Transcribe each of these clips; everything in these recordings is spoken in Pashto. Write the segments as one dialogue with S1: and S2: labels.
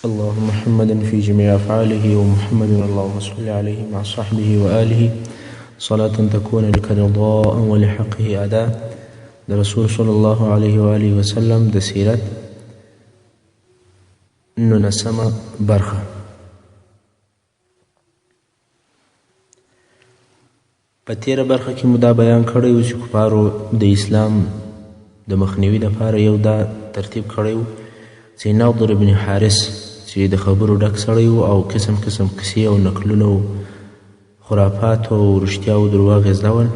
S1: اللهم محمدا في جميع أفعاله ومحمد اللهم صل عليه مع صحبه وآله صلاة تكون لك رضاء ولحقه أداء. د رسول صلی الله علیه و آله وسلم د سیرت 19مه برخه. په تیره برخه کې مو دا بیان کړی و چې کفارو د اسلام د مخنیوي لپاره یو دا ترتیب کړی و چې نضر بن حارث چې د خبرو ډک سړی و او قسم قسم کیسې او نقلونه و خرافات او رښتیا او درواغ یې زده ول،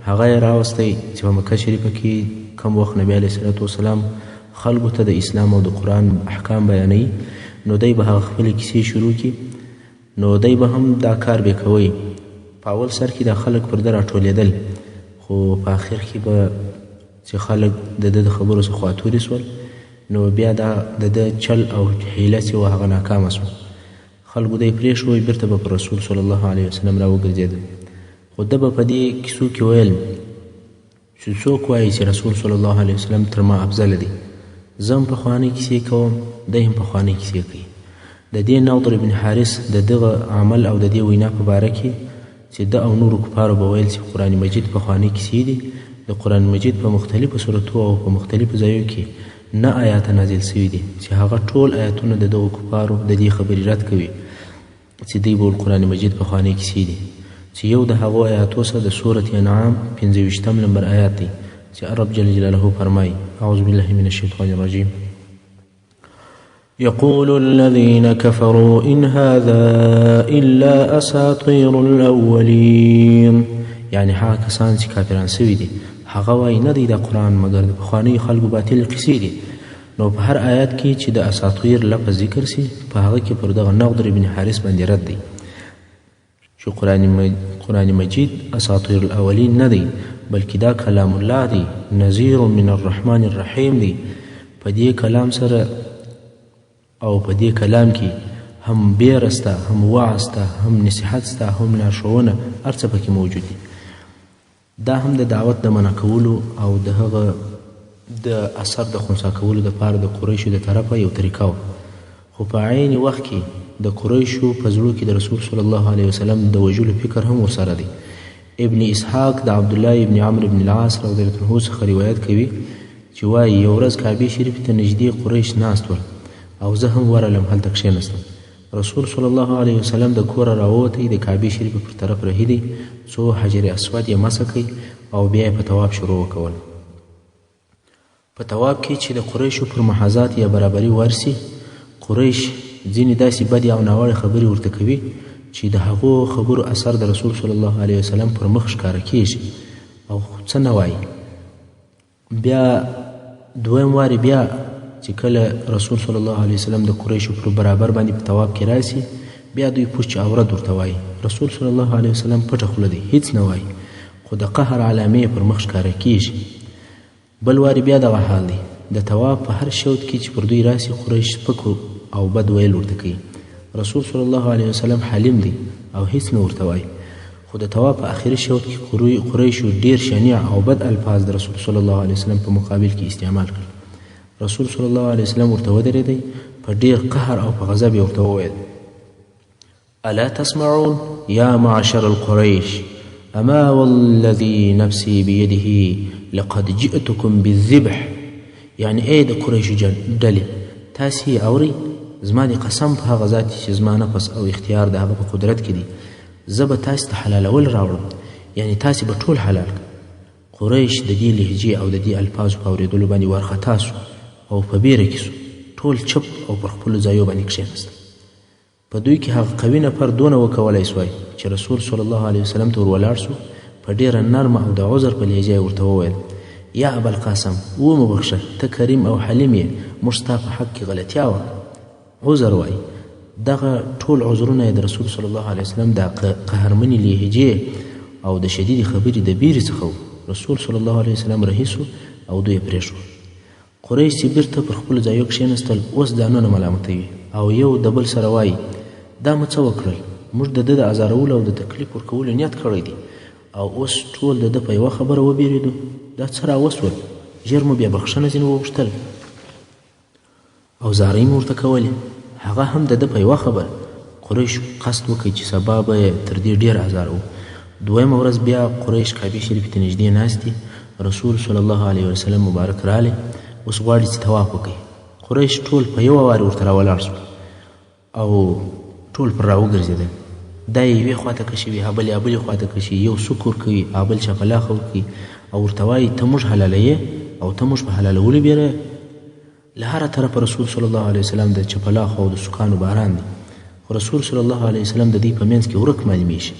S1: هغه یې راوستی چې په مکه شریفه کې کم وخت نبي علیه صلات وسلام خلکو ته د اسلام او د قرآن احکام بیانوي، نو دی به هغه خپلې کیسې شروع کړي. نو دی به هم دا کار به کوی. په اول سر کې دا خلک پر ده راټولېدل، خو په آخر کې به چې خلک د ده د خبرو څخه خواطورې سول، نو بیا دا د ده چل او حیله چې و هغه ناکامه سوه. خلکو دی پرېښوی، بیرته به پر رسول صلی الله علیه وسلم راوګرځېدل. خو ده به په دې کیسو کې ویل چې څوک وایي چې رسول صلی الله علیه وسلم تر ما افضله دی، زه هم پخوانۍ کیسې کوم، دی هم پخوانۍ کیسې کوي. د دې نضر بن حارث د دغه عمل او د دې وینا په باره کې چې ده او نورو کفارو به ویل چې قرآن مجید پخوانۍ کیسې دي، د قرآن مجید په مختلفو صورتو او په مختلفو ځایو کې نه آیات نازل سوي دي چې هغه ټول آیاتونه د دغو کفارو د دې خبرې رد کوي چې دوی به قرآن مجید پخوانۍ کیسې دي، چې یو د هغو آیاتو څخه د سورة انعام 25 نمبر آیات دی چې رب جل جلاله فرمایي: اعوذ بالله من الشیطان الرجیم يقول الذين كفروا إن هذا إلا أساطير الأولين. یعنی هغه کسان چې کافران سوي دي هغه وایي نه دی دا قرآن مګر د پخوانیو خلکو باطلې قصې دي. نو په هر آیات کې چې د اساطیر لفظ ذکر سي په هغه کې پر دغه نضر بن حارث باندې رد دی چې قرآن مجید اساطیر الاولین نه دی بلکې دا کلام الله دی، نذیر من الرحمن الرحیم دی. په دې کلام سره او په دې کلام کې هم بیره سته، هم وعظ سته، هم نصیحت سته، هم لارښوونه، هر څه پکې موجود دي. دا هم د دعوت د منع کولو او د هغه د اثر د خنثی کولو دپاره د قریشو د طرفه یو طریقه وه. خو په عین وخت کې د قریشو په زړو کې د رسول صلی الله علیه وسلم د وژلو فکر هم ورسره دی. ابن اسحاق د عبدالله ابن عمرو ابن العاص رضی الله عنه څخه روایت کوي چې وایي یو ورځ کعبې شریفې ته نږدې قریش ناست ول او زه هم ورغلم، هلته کښېنستم. رسول صلی الله علیه وسلم د کوره راووتی، د کعبې شریفې پر طرف رهي دی، څو حجر اسود یې مسح کوي او بیا یې په طواف شروع وکول. په طواف کې چې د قریشو پر محاذات یا برابري ورسي، قریش ځینې داسې بدې او ناوړې خبرې ورته کوي چې د هغو خبرو اثر د رسول صلی الله علیه وسلم پر مخ ښکاره کېږي او څه نه وایي. بیا دویم وارې بیا چې کله رسول صلی الله علیه وسلم د قریشو پر برابر باندې په طواف کې راسي، بیا دوی پوښ عورت ورته وایي. رسول صلی الله علیه وسلم پټه خوله دی، هیڅ نه وایي، خو د قهر علامې پر مخ ښکاره کېږي. بل وارې بیا دغه حال دی، د طواف په هر شوط کې چې پر دوی راسي قریش سپک او بد ویل ورته کوي. رسول صلی الله علیه وسلم حلیم دی او هیڅ نه ورته وایي. خو د طواف په آخري شوط کې قریشو ډیر شنیع او بد الفاظ د رسول صلی الله علیه وسلم په مقابل کې استعمال کړل. رسول صلی الله علیه وسلم ورته ودرېدی، په ډیر قهر او په غضب یې ورته وویل: الا تسمعون یا معشر القریش اما والذي نفسي بيده لقد جئتكم بالذبح. یعنی ای د قریشو ډلې، تاسې اورئ، زما د قسم په هغه ذات چې زما نفس او اختیار د هغه په قدرت کې دي، زه به تاسې ته حلالول راوړم، یعنی تاسې به ټول حلال کړم. قریش د دې لهجې او د دې الفاظو په اورېدلو باندې وارخطا سو او په بیره کې سو، ټول چپ او پر خپلو ځایو باندې کښېنستل. په دوی کې هغه قوي نفر دونه وکولی سوای چې رسول صلی الله علیه وسلم ته ور ولاړ سو، په ډېره نرمه او د عذر په لهجه یې ورته وویل: یا ابوالقاسم، ومه بخښه، ته کریم او حلیم یې، موږ ستا په حق کې غلطیا وه، عذر وایي. دغه ټول عذرونه یې د رسول صلی الله علیه وسلم د قهرمنې لهجې او د شدیدې خبرې د بیرې څخه و. رسول صلی الله علیه وسلم رهي سو او دوی یې پرېښول. قریش چې بیرته پر خپلو ځایو کښېنستل، اوس ځانونه ملامتوي او یو د بل سره وایي: دا مو څه وکړل؟ موږ د ده د ازارولو او د تکلیف ورکولو نیت کړی دی او اوس ټول د ده په یوه خبره وبېرېدو. دا څه راوسول؟ ژر مو بیا بخښنه ځینې وغوښتل او زارۍ مو ورته کولې. هغه هم د ده په یوه خبر قریش قصد وکړي چې سبا به یې تر دې ډېر ازاروو. دویمه ورځ بیا قریش کعبې شریفې ته نږدې ناست دي. رسول صلی الله علیه وسلم مبارک رالی، اوس غواړي چې طواف وکړي. قریش ټول په یوه وارې ورته راولاړ شول او ټول پر راوګرځېدل. دا یې یوې خواته کشوي، هبل یې بلې خواته کشي، یو سوک ورکوي، هبل چپلاخه ورکوي او ورته وایي ته موږ حلالوې او ته موږ په حلالولو بیره. له هره طرفه رسول صلی الله علیه وسلم د چپلاخو او د سوکانو باران دی. خو رسول صلی الله علیه وسلم د دوی په منځ کې ورک معلومیږي.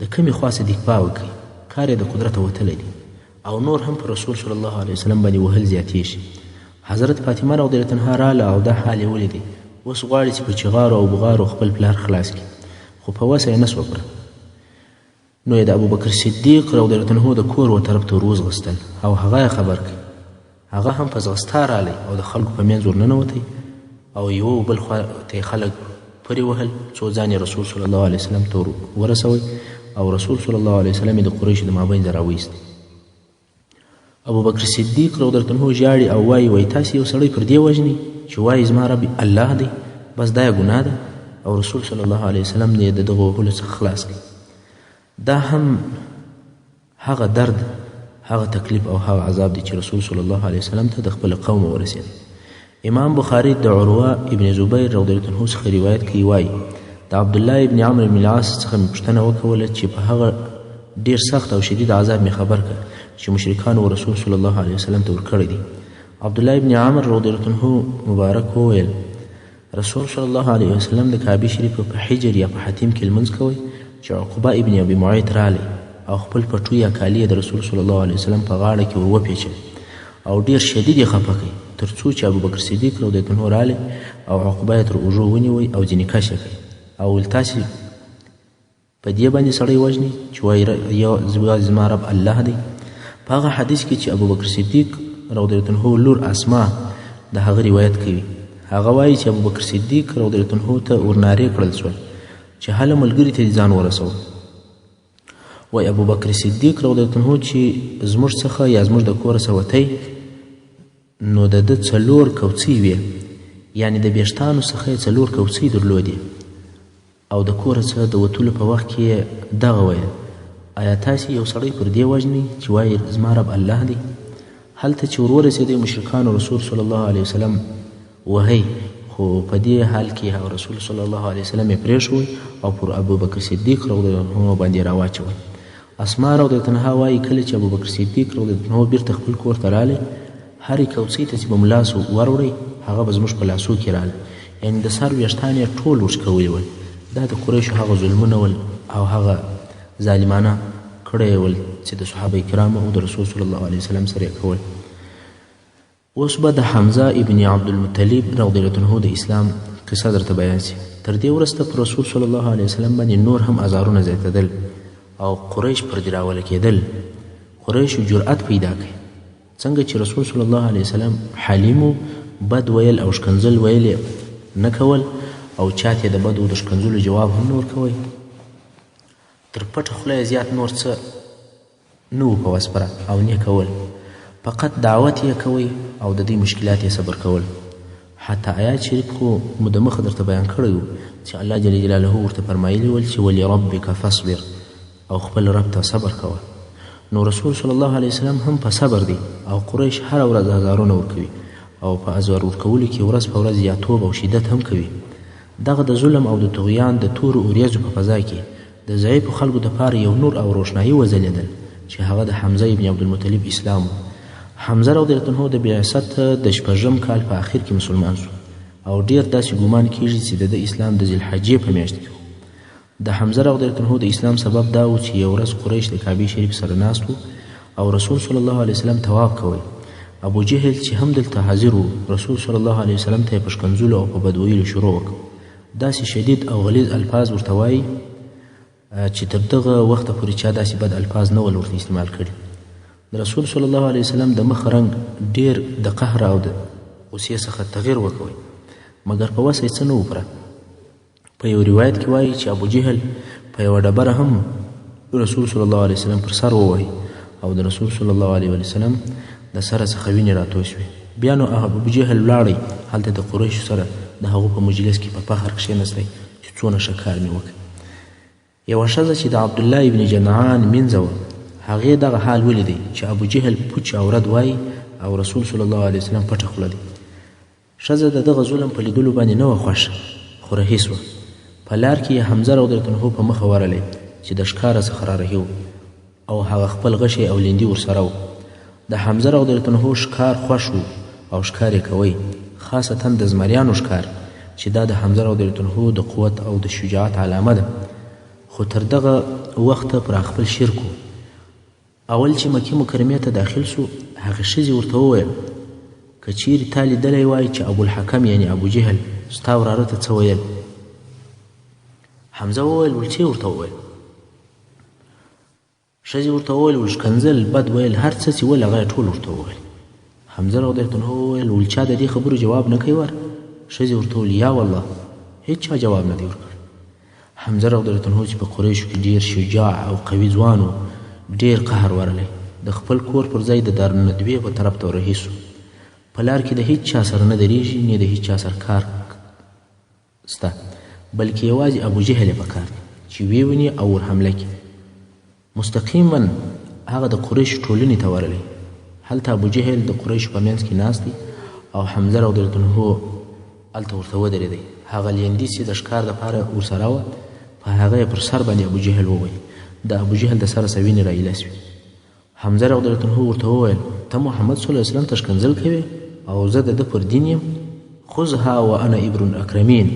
S1: د کومې خوا څه دفاع وکړي، کار یې د قدرته وتلی دی او نور هم په رسول صلی الله علیه وسلم باندې وهل زیاتېږي. حضرت فاطمه رضی الله عنها راله او دا حال یې ولیدی. اوس غواړي چې په چغارو او بغارو خپل پلار خلاص کړي، خو په وسه یې نس وکړه. نو یې د ابوبکر صدیق رضی الله عنه د کور و طرف ته ور وځغستل او هغه یې خبر کړي. هغه هم په ځغستا رالی او د خلکو په منځ ورننوتی او یوه بل خوا ته خلک پرې وهل څو ځان یې رسول صلی الله علیه وسلم ته ورسوئ او رسول صلی الله علیه وسلم یې د قریشو د مابین ځای راوایست. ابوبکر صدیق رضی الله عنه ژاړي او وایي تاسې یو سړی پر دې وژني چې وایي زما رب الله دی، بس دا یې ګناه ده. او رسول صلی الله علیه وسلم یې د دغو وهلو څخه خلاص کړي. دا هم هغه درد، هغه تکلیف او هغه عذاب دی چې رسول صلی الله علیه وسلم ته د خپل قوم ورسېد. امام بخاري د عروه ابن زبیر رضی الله عنه څخه روایت کوي، وایي د عبدالله ابن عمرو بن العاص څخه مې پوښتنه وکوله چې په هغه ډېر سخت او شدید عذاب مې خبر کړ چې مشرکانو رسول صلی الله علیه وسلم ته ورکړی دی. عبدالله ابن عمرو رضی الله عنه مبارک وویل رسول صلی الله علیه وسلم د کعبې شریفه په حجر یا په حتیم کې لمونځ کوئ چې عقبه ابن ابي معیط رالی او خپل پټو یا کالی د رسول صلی الله علیه وسلم په غاړه کې ور وپیچل او ډېر شدید یې خفه کړي، تر څو چې ابوبکر صدیق رضی الله عنه رالی او عقبه یې تر اوږو ونیوی او ځینې کش یې کړي او ویل تاسې په دې باندې سړی وژني چې وایي زما رب الله دی. په هغه حدیث کې چې ابوبکر صدیق رضی الله عنه لور اسما د هغه روایت کوي، هغه وایي چې ابوبکر صدیق رضی الله عنه ته ورنارې کړل شول چې هله ملګري ته ځان ورسوه. وایي ابوبکر صدیق رضی الله عنه چې زموږ څخه یا زموږ د کوره څه وتی نو د ده 4 کوڅې وې، یعنې د بېشتانو څخه یې 4 کوڅې درلودې او د کوره څخه د وتلو په وخت کې یې دغه ویل آیا تاسې یو سړی پر دې وژنئ چې وایي زما رب الله دی؟ هلته چې ور ورسېدی مشرکانو رسول صلی الله علیه وسلم وهی، خو په دې حال کې هغه رسول صلی الله علیه وسلم یې پرېښوئ او پر ابوبکر صدیق رضی الله عنه باندې راواچوئ. اسما رضی الله عنها وایي کله چې ابوبکر صدیق رضی الله عنه بیرته خپل کور ته رالی، هرې کوڅې ته چې به مو لاس وروړئ هغه به زموږ په لاسو کې راله، یعنې د سر ویښتان یې ټول وچکولي ول. دا د قریشو هغه ظلمونه ول او هغه ظالمانه کړی ول چې د صحابه کرامو او د رسول صلی الله علیه وسلم سره یې کول. اوس به د حمزه ابن عبدالمطلب رضی الله عنه د اسلام قصه درته بیان شي. تر دې وروسته پر رسول صلی الله علیه وسلم باندې نور هم ازارونه زیاتېدل او قریش پر دې راوله کېدل. قریشو جرأت پیدا کړي څنګه چې رسول صلی الله علیه وسلم حلیمو بد ویل او شکنځل ویل نه کول او چاته د بدو د شکنځلو جواب هم نه ورکوئ. تر پټه خوله زیات نور څه نه و په وس پره او نه کول، فقط دعوت یې کوئ او د دې مشکلات یې صبر کول. حتی آیات شریف خو مو د مخه درته بیان کړی و چې الله جل جلاله ورته فرمایلي ول چې ولربک فاصبر او خپل رب ته صبر کوه. نو رسول صلی الله علیه وسلم هم په صبر دی او قریش هره ورځ هزارونه ورکوي او په ازار ورکولو کې ورځ په ورځ زیاتوب او شدت هم کوي. دغه د ظلم او د طغیان د تورو اوریځو په فضا کې د ضعیفو خلکو دپاره یو نور او روښنایي وځلېدل چې هغه د حمزه ابن عبدالمطلب اسلام و. حمزه رضی الله عنه د بعثت د 6 کال په آخر کې مسلمان شو او ډیر داسې ګمان کیږي چې د اسلام د ذوالحجې په میاشت کې. د حمزه رضی الله عنه د اسلام سبب دا و چې یو ورځ قریش د کعبې شریف سره ناست و او رسول صلی الله علیه وسلم طواف کوي. ابو جهل چې هم دلته حاضر و رسول صلی الله علیه وسلم ته یې په شکنځلو او په بدویلو شروع وکړ. داسې شدید او غلیظ الفاظ ورته وایي چې تر دغه وخته پورې چا داسې بد الفاظ نه ول ورته استعمال کړي. د رسول صلی الله علیه وسلم د مخ رنګ ډیر د قهر او د غصې څخه تغیر وکوي مګر په وسه یې څه نه و پره. په یو روایت کې وایي چې ابو جهل په یوه ډبره هم رسول صلی الله علیه وسلم پر سر ووهي او د رسول صلی الله علیه وسلم د سره څخه وینې راتوی شوې. بیا نو ابو جهل ولاړی هلته د قریشو سره د هغو په مجلس کې په فخر کښېنستی چې څونه ښه کار مې وکړ. یوه ښځه چې د عبدالله ابن جدعان مینځه وه هغې دغه حال ولیدی چې ابو جهل پوچ او رد وایي او رسول صلی الله علیه وسلم پټه خوله دی. ښځه د دغه ظلم په لیدلو باندې نه وه خوښه خو رهي سوه. په لار کې یې حمزه رضی الله په مخه ورلی چې د ښکاره څخه رارهي و او هغه خپل غشی او لیندي ورسره و. د حمزه رضی الله ښکار خوښ و او ښکار یې کوی، خاصتا د زمریانو ښکار چې دا د حمزه رضی الله د قوت او د شجاعت علامه ده. خو تر دغه وخته پر خپل شرک و. اول چې مکې مکرمې ته داخل سو هغې ښځې ورته وویل که چیرې تا لیدلی وای چې ابوالحکم یعنې ابو جهل ستا وراره ته څه ویل؟ حمزه وویل ول څه یې ورته وویل؟ ښځې ورته وویل ول ښکنځل بد ویل هر څه چې ول هغه یې ټول ورته وویل. حمزه رضی الله عنه وویل ول چا د دې خبرو جواب نه کوي ور؟ ښځې ورته وویل یا والله هېڅ چا جواب نه دی ورکړ. حمزه رضی الله عنه چې په قریشو کې ډېر شجاع او قوي ځوان و ډېر قهر ورلی د خپل کور پر ځای د دارالندوې په طرف ته ورهي سو. په لار کې د هېڅ چا سره نه درېږي نه د هېڅ چا سره کار سته بلکې یوازې ابو جهل یې پکار دی چې ویې وني او ور حمله کړي. مستقیما هغه د قریشو ټولنې ته ورلی. هلته ابو جهل د قریشو په منځ کې ناست دی او حمزه رضی الله عنه هلته ورته ودرېدی. هغه لیندي چې د ښکار دپاره ورسره وه په هغه یې پر سر باندې ابو جهل ووی. د ابو جهل د سره سوینې رایله سوې. حمزه رضی الله عنه ورته وویل ته محمد صلی الله علیه وسلم ته ښکنځل کوې او زه د ده پر دین یم؟ خذها وانا ابن اکرمین،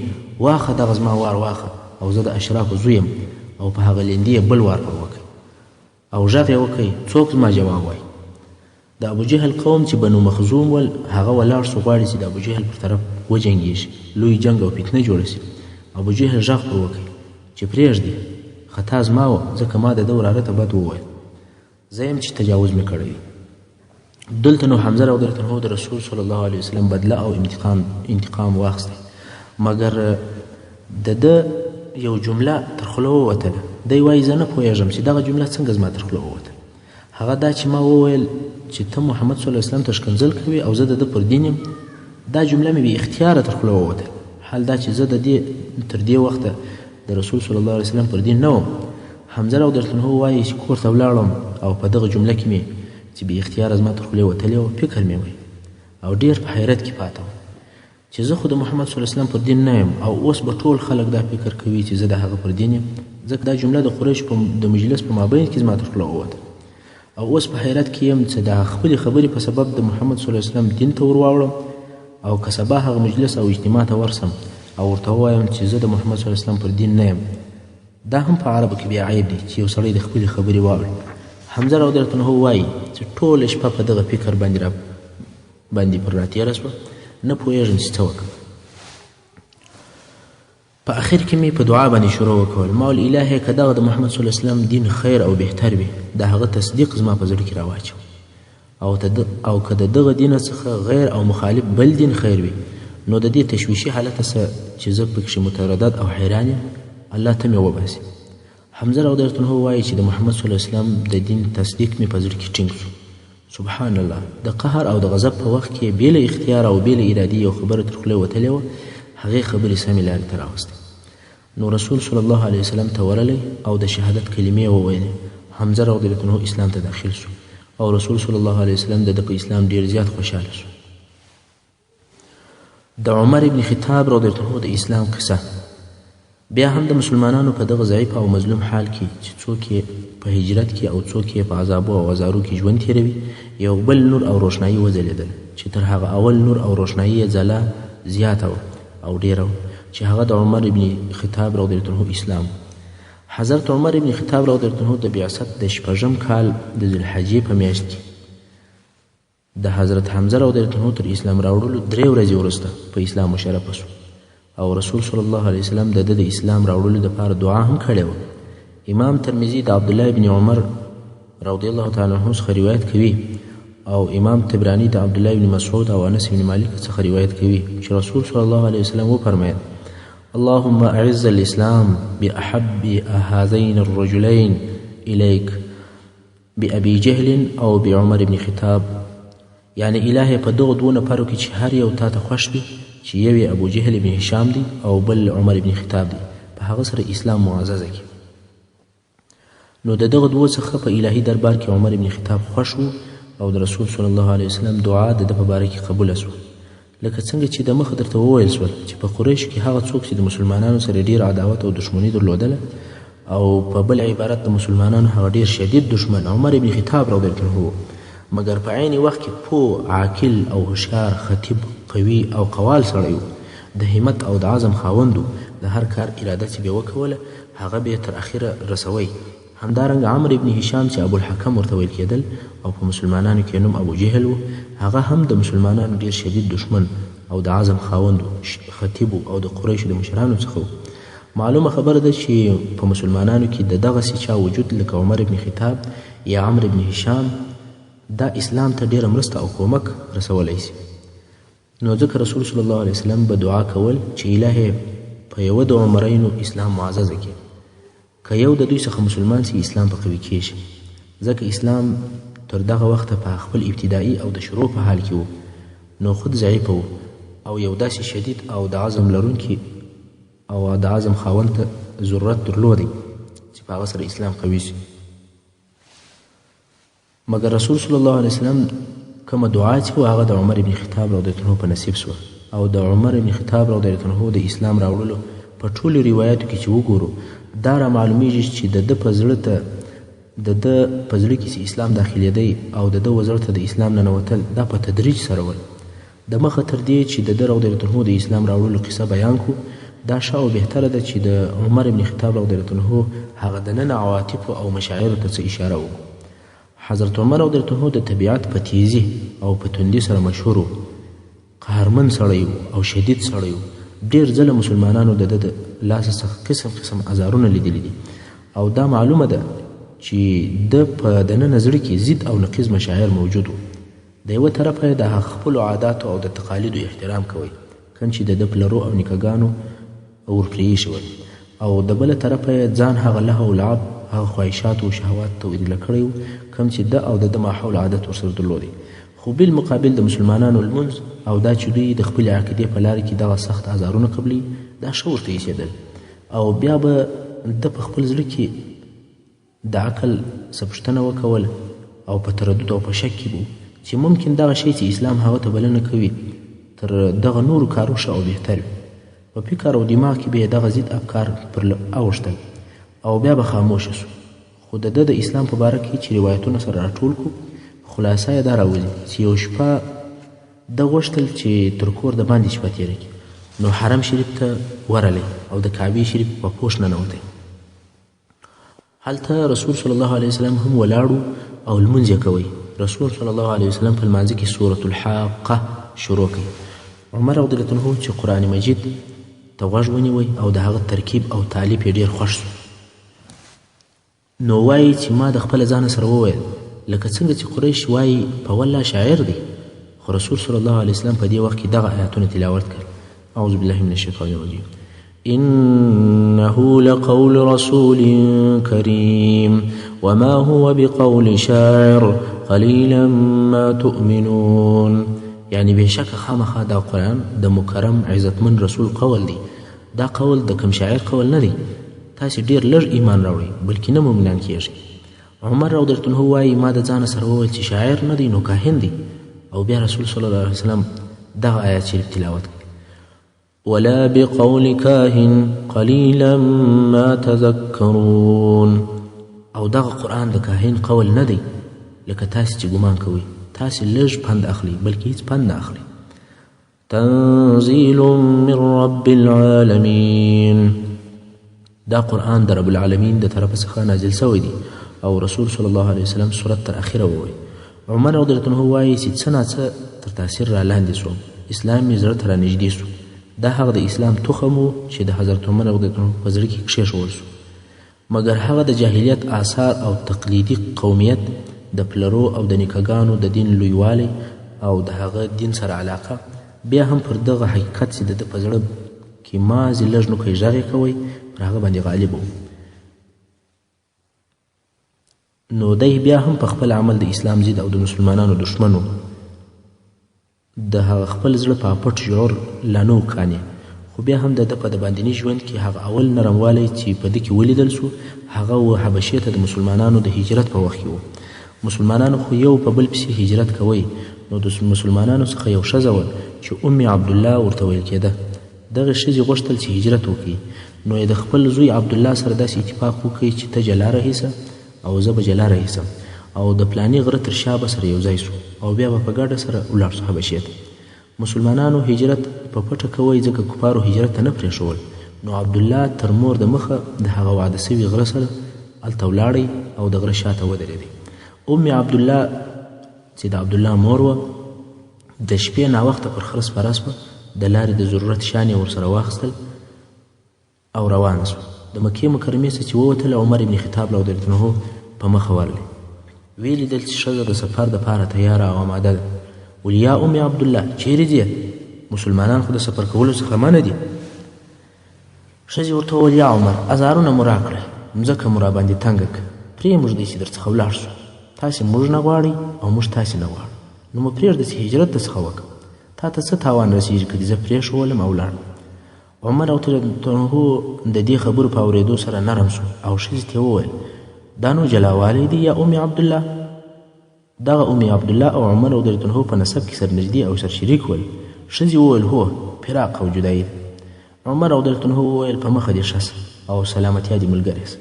S1: واخه دغه زما وار واخه او زه د اشرافو زوی یم. او په هغه لیندي یې بل وار پر وکړئ او غږ یې وکړئ څوک زما جواب وایي. د ابو جهل قوم چې بنو مخزوم ول هغه ولاړ سو غواړي چې د ابو جهل پر طرف وجنګېږي، لوی جنګ او فتنه جوړه سي. ابو جهل غږ پر وکړئ چې پرېږدي خطا زما وه ځکه ما د ده وراره ته بد وویل، زه یم چې تجاوز مې کړی وي. دلته نو حمزه رضی الله عنه د رسول صلی الله علیه وسلم بدله او انتقام واخیستی، مګر د ده یو جمله تر خوله ووتله. دی وایي زه نه پوهېږم چې دغه جمله څنګه زما تر خوله ووتله. هغه دا چې ما وویل چې ته محمد صلی الله علیه وسلم ته ښکنځل کوي او زه د ده پر دین یم، دا جمله مې بې اختیاره تر خوله ووتله. حال دا چې زه د دې تر دې وخته د رسول صلی الله علیه وسلم پر دین نه وم. حمزه رضی الله عنه وایي چې کور ته ولاړم او په دغه جمله کې مې چې بې اختیاره زما تر خولې وتلې وه فکر مې وی او ډېر په حیرت کې پاته وم چې زه خو د محمد صلی الله علیه وسلم پر دین نه یم او اوس به ټول خلک دا فکر کوي چې زه د هغه پر دین یم، ځکه دا جمله د قریشو د مجلس په مابین کې زما تر خوله ووته. او اوس په حیرت کې یم چې د خپلې خبرې په سبب د محمد صلی الله علیه وسلم دین ته ورواوړم او که سبا هغه مجلس او اجتماع ته ورسم او ورته ووایم چې زه د محمد صلی الله علیه وسلم پر دین نه یم، دا هم په عربو کې بیا عیب دی چې یو سړی د خپلې خبرې واوري. حمزه رضی الله عنه وایي چې ټوله شپه په دغه فکر باندې پر راتېره شوه، نه پوهېږم چې څه وکړم. په اخر کې مې په دعا باندې شروع وکول، ما ویل الهی که دغه د محمد صلی الله علیه وسلم دین خیر او بهتر وي د هغه تصدیق زما په زړه کې راواچوه، او که د دغه دین څخه غیر او مخالف بل دین خیر وي نو د دې تشویشي حالته څه چې زه پکښې متردد او حیران یم الله ته مې وباسي. حمزه رضی الله عنه وایي چې د محمد صلی الله علیه وسلم د دین تصدیق مې په زړه کې ټینګ شو. سبحان الله، د قهر او د غضب په وخت کې بې له اختیار او بې له ارادې یو خبره تر خولې وتلې وه، هغې خبرې سمې لارې ته راوستې. نو رسول صلی الله علیه وسلم ته ورلی او د شهادت کلمې وویلې. حمزه رضی الله عنه اسلام ته داخل شو او رسول صلی الله علیه وسلم د ده په اسلام ډېر زیات خوشحاله شو. د عمر ابن خطاب رضی الله عنه د اسلام قصه. بیا هم د مسلمانانو په دغه ضعیف او مظلوم حال کې چې څوک یې په هجرت کې او څوک یې په عذابو او ازارو کې ژوند تېروي، یو بل نور او روښنایي وځلېدل چې تر هغه اول نور او روښنایي یې ځله زیاته وه او ډېره وه چې هغه د عمر ابن خطاب رضی الله عنه اسلام. حضرت عمر ابن خطاب رضی الله عنه د بعثت د 6 کال د ذوالحجې په میاشت کې د حضرت حمزه رضی الله عنه تر اسلام راوړلو 3 ورځې وروسته په اسلام مشرفه شو او رسول صلی الله علیه وسلم د ده د اسلام راوړلو دپاره دعا هم کړې وه. امام ترمذي د عبدالله ابن عمر رضی الله تعالی عنه څخه روایت کوي او امام طبراني د عبدالله ابن مسعود او انس ابن مالک څخه روایت کوي چې رسول صلی الله علیه وسلم وفرمایل اللهم اعز الاسلام باحب هذين الرجلين اليك بابي جهل او بعمر ابن خطاب. یعنی الهی په دغه دوه نفرو کې چې هر یو تا ته خوښ وي چې یو یې ابو جهل ابن هشام دی او بل عمر ابن خطاب دی. په هغه سره اسلام معززه کړي. نو د دغه دوو څخه په الهي دربار کې عمر ابن خطاب خوښ و او د رسول صلی الله علیه وسلم دعا د ده په باره کې قبوله سوه. لکه څنګه چې د مخه درته وویل سول چې په قریشو کې هغه څوک چې د مسلمانانو سره ډېر عداوت او دښمني درلودله او په بل عبارت د مسلمانانو هغه ډېر شدید دښمن عمر ابن خطاب رضی الله عنه و، مګر په عین وخت کې پوه، عاقل او هوښیار، خطیب، قوي او قوال سړی و. د همت او د عزم خاوند و. د هر کار اراده چې به یې وکوله هغه به یې تر اخره رسوی. همدارنګه عمرو ابن هشام چې ابوالحکم ورته ویل کېدل او په مسلمانانو کې نوم ابو جهل و، هغه هم د مسلمانانو ډېر شدید دښمن او د عزم خاوند و، خطیب او د قریشو د مشرانو څخه و. معلومه خبره ده چې په مسلمانانو کې د دغسې چا وجود لکه عمر ابن خطاب یا عمرو ابن هشام دا اسلام ته ډېره مرسته او کومک رسولی سي. نو ځکه رسول صلی الله علیه وسلم به دعا کول چې الهی په یوه د عمرینو اسلام معززه کړي. که یو د دوی څخه مسلمان سي اسلام به قوي کېږي، ځکه اسلام تر دغه وخته په خپل ابتدایي او د شروع په حال کې و، نو خود ضعیفه و او یو داسې شدید او د عزم لرونکي او د عزم خاوند ته ضرورت درلودی چې په هغه سره اسلام قوي شي. مګر رسول صلی الله علیه وسلم کومه دعا چې و هغه د عمر ابن خطاب رضی الله عنه په نصیب سوه او د عمر ابن خطاب رضی الله عنه د اسلام راوړلو په ټولو روایاتو کې چې وګورو دا را معلومیږي چې د ده په زړه ته د ده په زړه کې چې اسلام داخلېدی او د ده وزړه ته د اسلام ننوتل دا په تدریج سره ول. د مخه تر دې چې د ده رضی الله عنه د اسلام راوړلو قصه بیان کو، دا ښه او بهتره ده چې د عمر ابن خطاب رضی الله عنه هغه دننه عواطفو او مشاعرو ته څه اشاره وکړو. حضرت عمر رضی الله عنه د طبیعت په تیزی او په تندي سره مشهور و، قهرمن سړی او شدید سړی و. ډېر ځله مسلمانانو د ده د لاسه څخه قسم قسم ازارونه لیدلی دي او دا معلومه ده چې ده په دننه زړه کې ضد او نقیض مشاعر موجود و. د یوه طرفه یې د خپلو عاداتو او د تقالیدو احترام کوئ کوم چې د ده پلرو او نیکهګانو ورپرې شول، او د بله طرفه یې ځان هغه لهو او لعب، هغه خواهشات او شهوات ته ورله کړی و کوم چې ده او د ده ماحول عادت ورسره درلودی. خو بالمقابل د مسلمانانو لمونځ او دا چې دوی د خپلې عقیدې په لاره کې دغه سخت ازارونه قبلي دا ښه ورته ایسېدل. او بیا به ده په خپل زړه کې د عقل څه پوښتنه وکوله او په تردد او په شک کې به چې ممکن دغه شی چې اسلام هغه ته بلنه کوي تر دغه نورو کارو ښه او بهتر وي. په فکر او دماغ کې به یې دغه ضد افکار پر اوښتل او بیا به خاموشه سو. خو د ده د اسلام په باره کې چې روایتونه سره راټول کړو خلاصه یې دا راوځي چې یو شپه ده غوښتل چې تر کور د باندې شپه تېره کړي، نو حرم شریف ته ورغلی او د کعبې شریف په پوښ ننوتی. هلته رسول صلی الله علیه وسلم هم ولاړو او لمونځ یې کوی. رسول صلی الله علیه وسلم په لمانځه کې سورة الحاقه شروع کوي. عمر رضی الله عنه چې قرآن مجید ته غوږ ونیوی او د هغه ترکیب او تالیف یې ډېر خوښ سو، نو وایي چې ما د خپله ځانه سره وویل لکه څنګه چې قریش وایي په والله شاعر دی. خو رسول صلی الله علیه وسلم په دې وخت کې دغه آیاتونه تلاوت کړل. اعوذ بالله من الشیطان الرجیم. إنه لقول رسول كريم وما هو بقول شاعر قليلا ما تؤمنون. یعنی بهشکه خامخا دا قرآن د مکرم عزتمن رسول قول دی. دا قول د کم شاعر قول نه دی. تاسې ډېر لږ ایمان راوړئ بلکې نه مؤمنان کیږئ. عمر رضی الله عنه وایي ما د ځانه سره وویل چې شاعر نه دی نو کاهن دی. او بیا رسول صلی الله علیه وسلم دغه آیات شریف تلاوت کړي. ولا بقول كاهن قليلا ما تذكرون. او دغه قرآن د کاهن قول نه دی لکه تاسې چې ګمان کوئ. تاسې لږ پند اخلي بلکې هیڅ پند نه اخلي. تنزیل من رب العالمین. دا قرآن د رب العالمین د طرفه څخه نازل سوی دی. او رسول صلی الله علیه وسلم صورت تر اخره ووایي. عمر رضی الله عنه وایي چې څه ناڅه تر تاثیر را لاندې سوم، اسلام مې زړه ته را نږدې سو. دا هغه د اسلام تخم و چې د حضرت عمر رضی الله عنه په زړه کې کښېښول سو. مګر هغه د جاهلیت آثار او تقلیدي قومیت، د پلرو او د نیکهګانو د دین لویوالی او د هغه دین سره علاقه بیا هم پر دغه حقیقت چې د ده په زړه کې مازې لږ نوکی غږ یې کوی پر هغه باندې غالب و. نو دی بیا هم په خپل عمل د اسلام ضد او د مسلمانانو دشمن و. د هغه خپل زړه په پټ شعور لا نه وکانې، خو بیا هم د ده په د باندني ژوند کې هغه اول نرموالی چې په ده کې ولیدل سو هغه و حبشې ته د مسلمانانو د هجرت په وخت کې و. مسلمانانو خو یو په بل پسې هجرت کوي، نو د مسلمانانو څخه یو ښځه وه چې ام عبدالله ورته ویل کېده. دغې ښځې غوښتل چې هجرت وکړي، نو یې د خپل زوی عبدالله سره داسې اتفاق وکړي چې ته جلا رهیسه او زه به جلا رهیسم، او د پلاني غره تر شا به سره یو ځای سو او بیا به په ګډه سره ولاړ سو حبشې ته. مسلمانانو هجرت په پټه کوئ ځکه کفارو هجرت ته نه پرېښول. نو عبدالله تر مور د مخه د هغه واده سوي غره سره هلته ولاړی او د غره شاته ودرېدی. ام عبدالله چې د عبدالله مور وه د شپې ناوخته پر خره سپره سوه، د لارې د ضرورت شیان یې ورسره واخیستل او روانه سوه. د مکې مکرمې څخه چې ووتله عمر بن خطاب رضی الله عنه په مخه ورغلی، ویې لیدل چې ښځه د سفر دپاره تیاره او آماده ده. ویل یا ام عبدالله چیرې ځې؟ مسلمانان خو د سفر کولو څخه منع دي. ښځې ورته وویل یا عمر ازارونه مو راکړه، مځکه مو راباندې تنګه کړه، پرېږدئ چې درڅخه ولاړ شو. تاسې موږ نه غواړئ او موږ تاسې نه غواړو، نو مو پرېږده چې هجرت درڅخه وکړه. تا ته څه تاوان رسېږي که دې زه پرېښولم او ولاړم. عمر رضی الله عنه د دې خبرو په اورېدو سره نرم شو او ښځې ته وویل دا نو جلاوالی دی یا ام عبدالله؟ دغه ام عبدالله او عمر رضی الله عنه په نسب کې سرنږدې او سرشریک ول. ښځې وویل هو، فراق او جدایي ده. عمر رضی الله عنه وویل په مخه دې ښه او سلامتیا دې ملګری سه.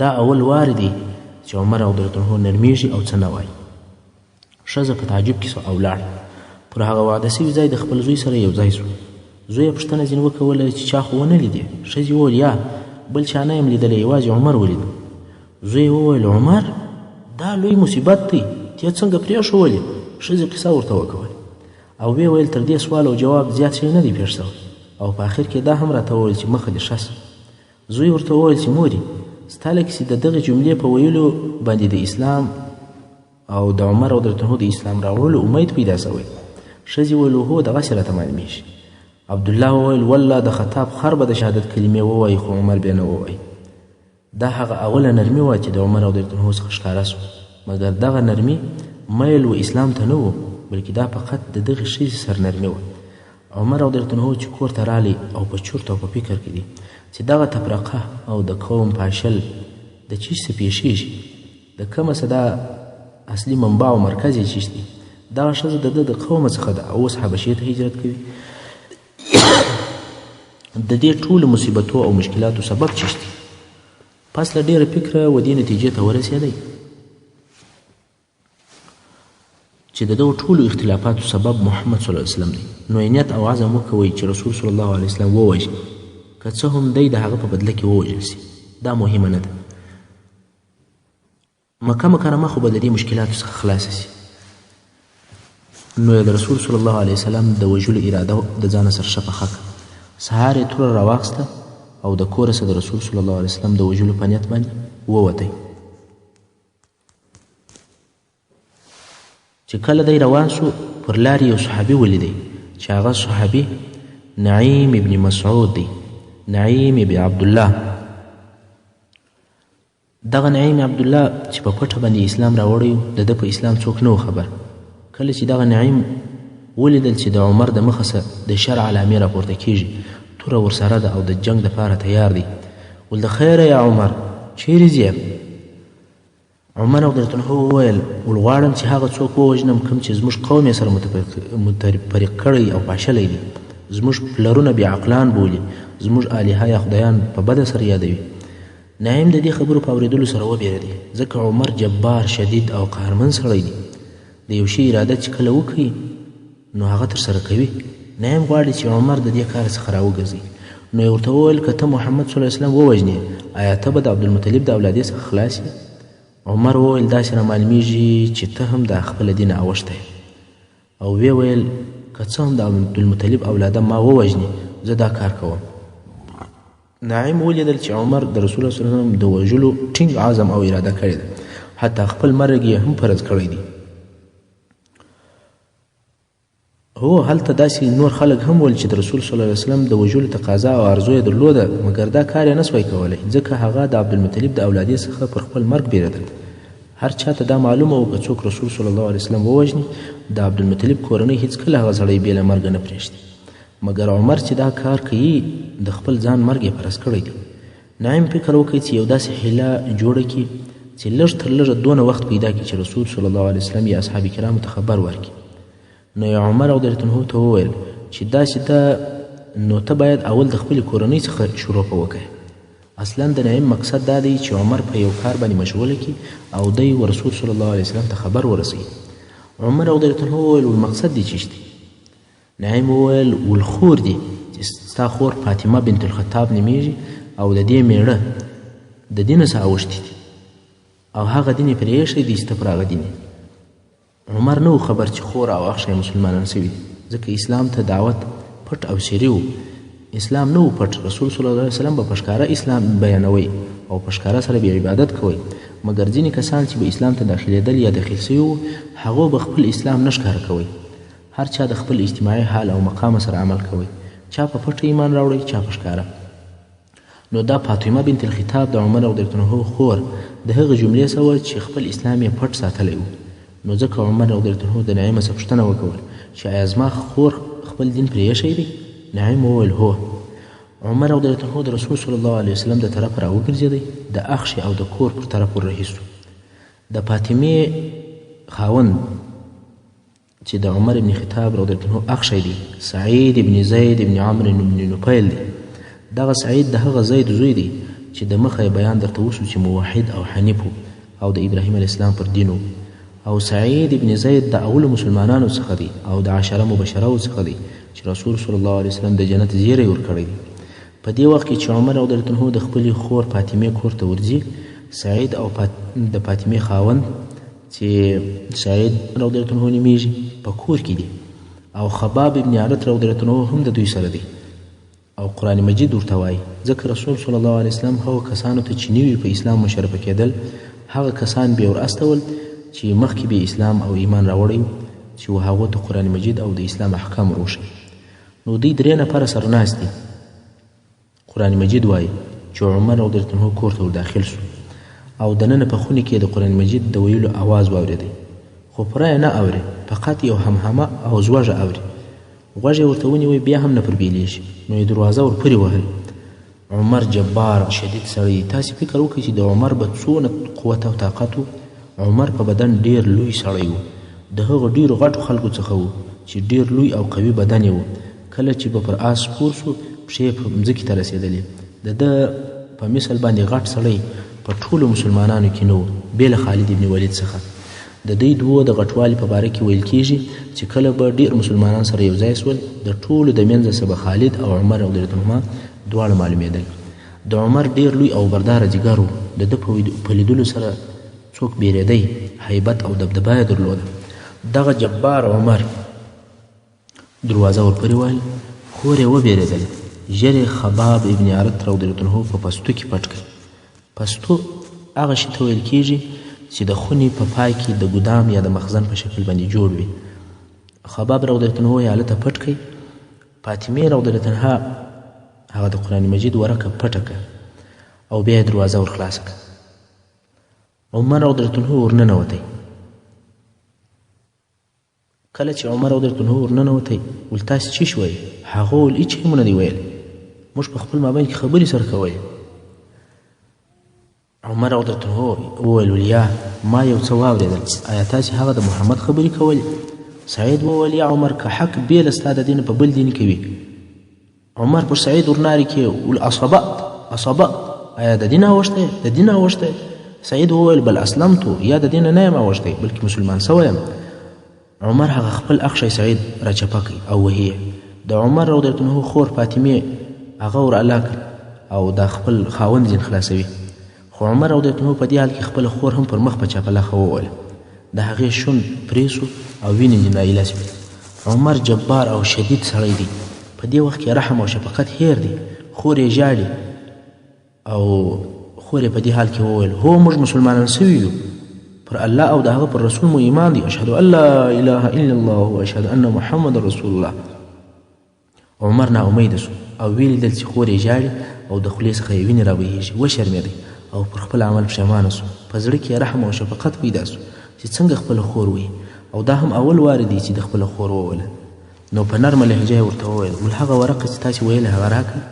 S1: دا اول وار دی چې عمر رضی الله عنه نرمیږي او څه نه وایي. ښځه په تعجب کې سوه او لاړه. پر هغه واده سوي ځای د خپل زوی سره یو ځای سو. زوی یې پوښتنه ځینې وکوله چې چا خو ونه لیدې؟ ښځې وویل یا بل چا نه یم لیدلی، یوازې عمر ولیدم. زوی وویل عمر دا لوی مصیبت دی، ته څنګه پرېښولې؟ ښځې قصه ورته وکول او ویې ویل تر دې سوال او جواب زیات شی نه دی پېښ سوی، او په آخر کې دا هم راته وویل چې مخه دې ښه سه. زوی ورته وویل چې مورې ستا له کیسې د دغې جملې په ویلو باندې د اسلام او د عمر رضی الله عنه د اسلام راوړلو امید پیدا سوی. ښځې وویل هو دغسې راته معلومېږي. عبدالله وویل والله د خطاب خر به د شهادت کلمې ووایي خو عمر بیا نه ووایي. دا هغه اوله نرمي وه چې د عمر رضی الله عنه څخه ښکاره سوه، مګر دغه نرمي میل و اسلام ته نه و، بلکې دا فقط د دغې ښځې سرنرمي وه. عمر رضی الله عنه چې کور ته رالی او په چورت او په فکر کې دی چې دغه تفرقه او د قوم پاشل د چیش څه پیښیږي، د کومه څه دا اصلي منبع او مرکز یې چیش دی. دغه ښځه د ده د قومه څخه ده او اوس حبشې ته هجرت کوي. د دې ټولو مصیبتو او مشکلاتو سبب چیش دی؟ پس له ډېره فکره و دې نتیجې ته ورسېدی چې د دغو ټولو اختلافاتو سبب محمد صلی الله علیه وسلم دی. نو یې نیت او عزم وکوئ چې رسول صلی الله علیه وسلم ووژني، که څه هم دی د هغه په بدله کې ووژل سي، دا مهمه نه ده. مکه مکرمه خو به د دې مشکلاتو څخه خلاصه سي. نو یې د رسول صلی الله علیه وسلم د وژلو اراده د ځانه سره ښه پخه کړه. سهار یې توره راواخیسته او د کوره څخه د رسول صلی الله علیه وسلم د وژلو په نیت باندې ووتی. چې کله دی روان سو پر لارې یو صحابي ولیدی چې هغه صحابي نعیم ابن مسعود دی، نعیم ابن عبدالله. دغه نعیم عبدالله چې په پټه باندې اسلام راوړی د ده په اسلام څوک نه و خبر. کله چې دغه نعیم ولیدل چې د عمر د مخه څخه د شر علامې راپورته کېږي، توره ورسره ده او د جنګ دپاره تیار دی. ول د خیره یا عمر چیرې ځې؟ عمر رضی الله عنه وویل ول غواړم چې هغه څوک ووژنم کوم چې زموږ قوم یې سره متفرق کړی او پاشلی دی، زموږ پلرونه بې عقلان بولي، زموږ الهه یا خدایان په بده سره یادوي. نعیم د دې خبرو په اورېدلو سره وبېرېدی ځکه عمر جبار شدید او قهرمن سړی دی. د یو شي اراده چې کله وکړي نو هغه ترسره کوي. نعیم غواړي چې عمر د دې کار څخه راوګرځي. نو یې ورته وویل که ته محمد صلی الله علیه وسلم ووژنې آیا ته به د عبدالمطلب د اولادې څخه خلاص یې؟ عمر وویل داسې رامعلومېږي چې ته هم د خپله دینه اوښتی. او ویې ویل که څه هم د عبدالمطلب اولاده ما ووژنې زه دا کار کوم. نعیم ولیدل چې عمر د رسول الله صلی الله علیه وسلم د وژلو ټینګ عزم او اراده کړې ده، حتی خپل مرګ یې هم فرض کړی دی. هو هلته داسې نور خلک هم ول چې د رسول صلی الله علیه وسلم د وژلو تقاضا او ارزو یې درلوده، مګر دا کار یې نه سوی کولی ځکه هغه د عبدالمطلب د اولادې څخه پر خپل مرګ بیرېدل. هر چاته دا معلومه وه که څوک رسول صلی الله علیه وسلم ووژني د عبدالمطلب کورنۍ هیڅکله هغه سړی بې له مرګه نه پرېږدي. مګر عمر چې دا کار کوي د خپل ځان مرګ یې فرض کړی دی. نعیم فکر وکړي چې یو داسې حیله جوړه کړي چې لږ تر لږه دونه وخت پیدا کړي چې رسول صلی الله علیه وسلم یا اصحاب کرامو ته خبر ورکړي. نو یې عمر رضی الله عنه ته وویل چې داسې ده نو ته باید اول د خپلې کورنۍ څخه شروع وکړې. اصلا د نعیم مقصد دا دی چې عمر په یو کار باندې مشغوله کړي او دی رسول صلی الله علیه وسلم ته خبر ورسوي. عمر رضی الله عنه وویل والمقصد دی چیش دی؟ نعیم وویل والخور دی چې ستا خور فاطمه بنت الخطاب نومیږي او د دې میړه د دین څخه اوښتي دي او هغه دین یې پرې ایښی دی چې ته پر هغه دین. عمر نه و خبر چې خور او اخ مسلمانان سوي دي، ځکه اسلام ته دعوت پټ او سری و. اسلام نه و پټ، رسول صلی الله علیه وسلم به په ښکاره اسلام بیانوي او په ښکاره سره به عبادت کوئ. مګر ځینې کسان چې به اسلام ته داخلېدل یا داخل سوي وو هغو به خپل اسلام نه ښکاره کوئ. هر چا د خپل اجتماعي حال او مقام سره عمل کوئ، چا په پټ ایمان راوړئ چا په ښکاره. نو دا فاطمه بنت الخطاب د عمر رضی الله عنه خور د هغه جملې څه وه چې خپل اسلام یې پټ ساتلی و. نو ځکه عمر رضی الله عنه د نعیم څخه پوښتنه وکول چې ایا زما خور خپل دین پرې ایښی دی؟ نعیم وویل هو. عمر رضی الله عنه د رسول صلی الله علیه وسلم د طرف را وګرځېدی، د اخښې او د کور پر طرف وررهي سو. د فاطمې خاوند چې د عمر ابن خطاب رضی الله عنه اخښی دی سعید ابن زید ابن عمرو ابن نفیل دی. دغه سعید د هغه زید زوی دی چې د مخه بیان درته وسو چې موحد او حنیف او د ابراهیم علیه السلام پر دین او سعید ابن زید د اولو مسلمانانو څخه دی او د عشره مبشرو څخه دی چې رسول صلی الله علیه وسلم د جنت زیری ورکړی دی. په دې وخت کې چې عمر رضی الله عنه د خپلې خور فاطمې کور ته ورځي، سعید او د فاطمې خاوند چې سعید رضی الله عنه نومیږي په کور کې دی او خباب ابن عرت رضی الله عنه هم د دوی سره دی او قرآن مجید ورته وایي. ځکه رسول صلی الله علیه وسلم هغو کسانو ته چې نوي په اسلام مشرفه کېدل هغه کسان به ور استول چې مخکې به اسلام او ایمان راوړی چې هغو ته قرآن مجید او د اسلام احکام وروښي. نو دوی 3 نفره سره ناست دي. قرآن مجید وایي چې عمر رضی الله عنه کور ته ور داخل سو او دننه په خونې کې د قرآن مجید د ویلو اواز واورېدی، خو پوره یې نه اوري، فقط یو همهمه او زوږه اوري. غوږ یې ورته ونیوی بیا هم نه پر بیلیږي. نو یې دروازه ور پورې وهل. عمر جبار شدید سړی. تاسې فکر وکړئ چې د عمر به څونه قوت او طاقت و. عمر په بدن ډیر لوی سړی و، د هغه ډیرو غټو خلکو څخه و چې ډیر لوی او قوي بدن یې و. کله چې به پر آس سپور سو پښې په مځکې ته رسېدلې. د ده په مثل باندې غټ سړی په ټولو مسلمانانو کې نه و بې له خالد ابن ولید څخه. د دوی دوو د غټوالي په باره کې ویل کېږي چې کله به ډیر مسلمانان سره یو ځای سول د ټولو د منځه څخه به خالد او عمر رضی الله عنهما دواړه معلومېدل. د عمر ډیر لوی او برداره جګر و. د ده په لیدلو سره څوک بیرېدی، هیبت او دبدبه یې درلوده. دغه جبار عمر دروازه ورپورې وهل، خور یې وبېرېدل. ژر یې خباب ابن عرت رضی الله عنه په پستو کې پټ کړ. پستو هغه شي ته ویل کېږي چې د خونې په پای کې د ګدام یا د مخزن په شکل باندې جوړ وي. خباب رضی الله عنه یې هلته پټ کړئ. فاطمې رضی الله عنها هغه د قرآن مجید ورقه پټه کړه او بیا یې دروازه ور خلاصه کړه. عمر رضی الله عنه ورننوتی. کله چې عمر رضی الله عنه ورننوتی ول تاسې څه شوئ؟ هغه وویل هېڅ هم نه دی ویل، موږ په خپل مابین کې خبرې سره کولې. عمر رضی الله عنه وویل ولیا ما یو څه واورېدل، آیا تاسې هغه د محمد خبرې کولې؟ سعید وویل یا عمر که حق بې له ستا د دین په بل دین کوي. عمر پر سعید ورنارې کې ول اصابت آیا د دین اوښتی؟ د دین اوښتی؟ سعید وویل بل اسلمتو، یا د دین نه یم اوښتی بلکې مسلمان سوی یم. عمر هغه خپل اخښی سعید را چپه کړ او وهي. د عمر رضی الله عنه خور فاطمې هغه ور الا کړ او دا خپل خاوند ځین خلاصوي. خو عمر رضی الله عنه په دې حال کې خپل خور هم پر مخ په چاپلاخه وویل. د هغې شون پرې سو او وینې ځینې نایله سوې. عمر جبار او شدید سړی دی، په دې وخت کې رحم او شفقت هیر دی. خور یې ژاړي او خور یې په دې حال کې وویل هو موږ مسلمانان سوي یو، پر الله او د هغه پر رسول مو ایمان دی، اشهد ان لا اله الا الله و اشهد ان محمد رسول الله. عمر نا امیده سو او ویلیدل چې خور یې ژاړي او د خولې څخه یې وینې رابهیږي. وشرمېدی او پر خپل عمل پښیمانه سو. په زړه کې رحم او شفقت پیدا سو چې څنګه خپله خور وي، او دا هم اول وار دی چې د خپله خور وویله. نو په نرمه لهجه یې ورته وویل: ول هغه ورقه چې تاسې ویلې هغه راکړه.